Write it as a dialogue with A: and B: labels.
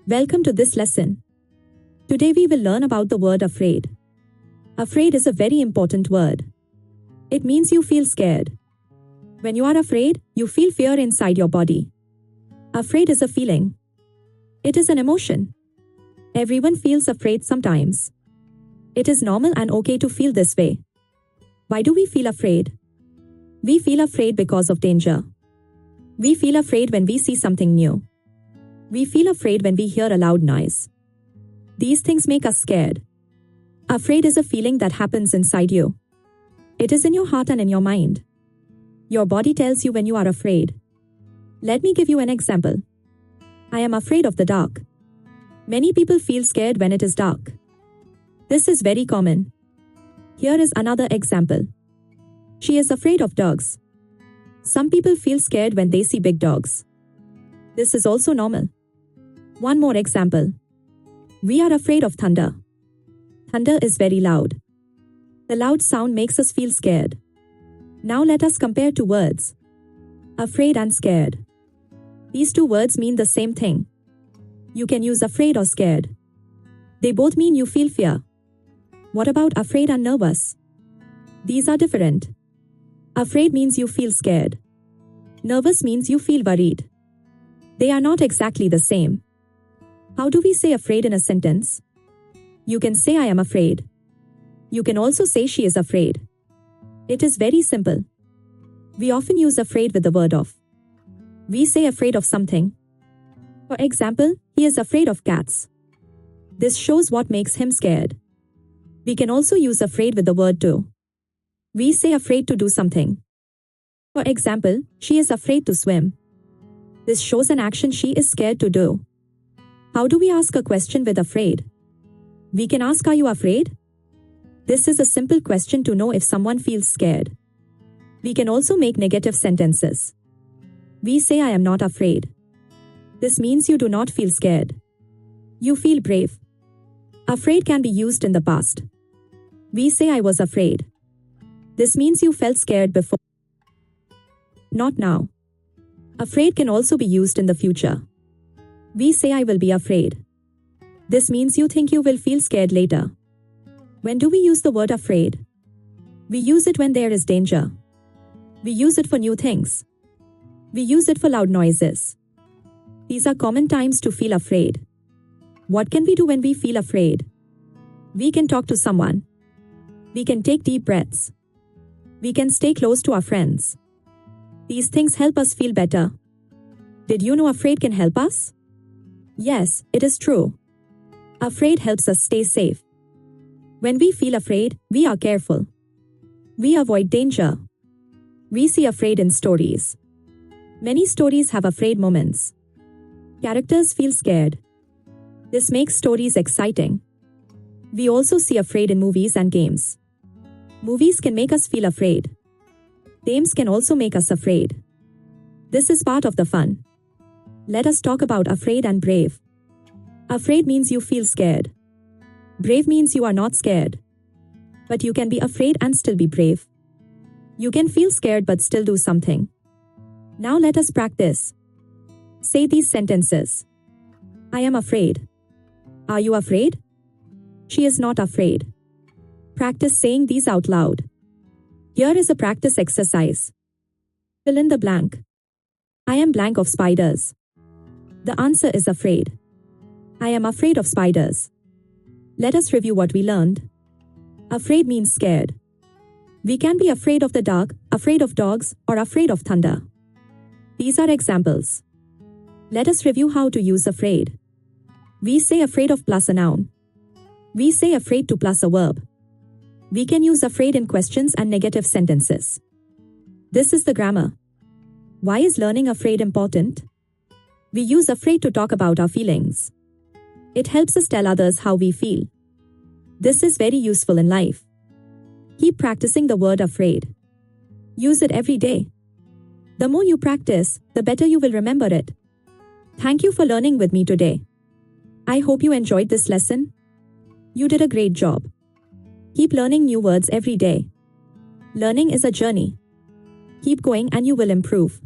A: Welcome to this lesson. Today we will learn about the word afraid. Afraid is a very important word. It means you feel scared. When you are afraid, you feel fear inside your body. Afraid is a feeling. It is an emotion. Everyone feels afraid sometimes. It is normal and okay to feel this way. Why do we feel afraid? We feel afraid because of danger. We feel afraid when we see something new. We feel afraid when we hear a loud noise. These things make us scared. Afraid is a feeling that happens inside you. It is in your heart and in your mind. Your body tells you when you are afraid. Let me give you an example. I am afraid of the dark. Many people feel scared when it is dark. This is very common. Here is another example. She is afraid of dogs. Some people feel scared when they see big dogs. This is also normal. One more example. We are afraid of thunder. Thunder is very loud. The loud sound makes us feel scared. Now let us compare two words. Afraid and scared. These two words mean the same thing. You can use afraid or scared. They both mean you feel fear. What about afraid and nervous? These are different. Afraid means you feel scared. Nervous means you feel worried. They are not exactly the same. How do we say afraid in a sentence? You can say I am afraid. You can also say she is afraid. It is very simple. We often use afraid with the word of. We say afraid of something. For example, he is afraid of cats. This shows what makes him scared. We can also use afraid with the word to. We say afraid to do something. For example, she is afraid to swim. This shows an action she is scared to do. How do we ask a question with afraid? We can ask, are you afraid? This is a simple question to know if someone feels scared. We can also make negative sentences. We say I am not afraid. This means you do not feel scared. You feel brave. Afraid can be used in the past. We say I was afraid. This means you felt scared before. Not now. Afraid can also be used in the future. We say I will be afraid. This means you think you will feel scared later. When do we use the word afraid? We use it when there is danger. We use it for new things. We use it for loud noises. These are common times to feel afraid. What can we do when we feel afraid? We can talk to someone. We can take deep breaths. We can stay close to our friends. These things help us feel better. Did you know afraid can help us? Yes, it is true. Afraid helps us stay safe. When we feel afraid, we are careful. We avoid danger. We see afraid in stories. Many stories have afraid moments. Characters feel scared. This makes stories exciting. We also see afraid in movies and games. Movies can make us feel afraid. Games can also make us afraid. This is part of the fun. Let us talk about afraid and brave. Afraid means you feel scared. Brave means you are not scared. But you can be afraid and still be brave. You can feel scared but still do something. Now let us practice. Say these sentences. I am afraid. Are you afraid? She is not afraid. Practice saying these out loud. Here is a practice exercise. Fill in the blank. I am blank of spiders. The answer is afraid. I am afraid of spiders. Let us review what we learned. Afraid means scared. We can be afraid of the dark, afraid of dogs, or afraid of thunder. These are examples. Let us review how to use afraid. We say afraid of plus a noun. We say afraid to plus a verb. We can use afraid in questions and negative sentences. This is the grammar. Why is learning afraid important? We use afraid to talk about our feelings. It helps us tell others how we feel. This is very useful in life. Keep practicing the word afraid. Use it every day. The more you practice, the better you will remember it. Thank you for learning with me today. I hope you enjoyed this lesson. You did a great job. Keep learning new words every day. Learning is a journey. Keep going and you will improve.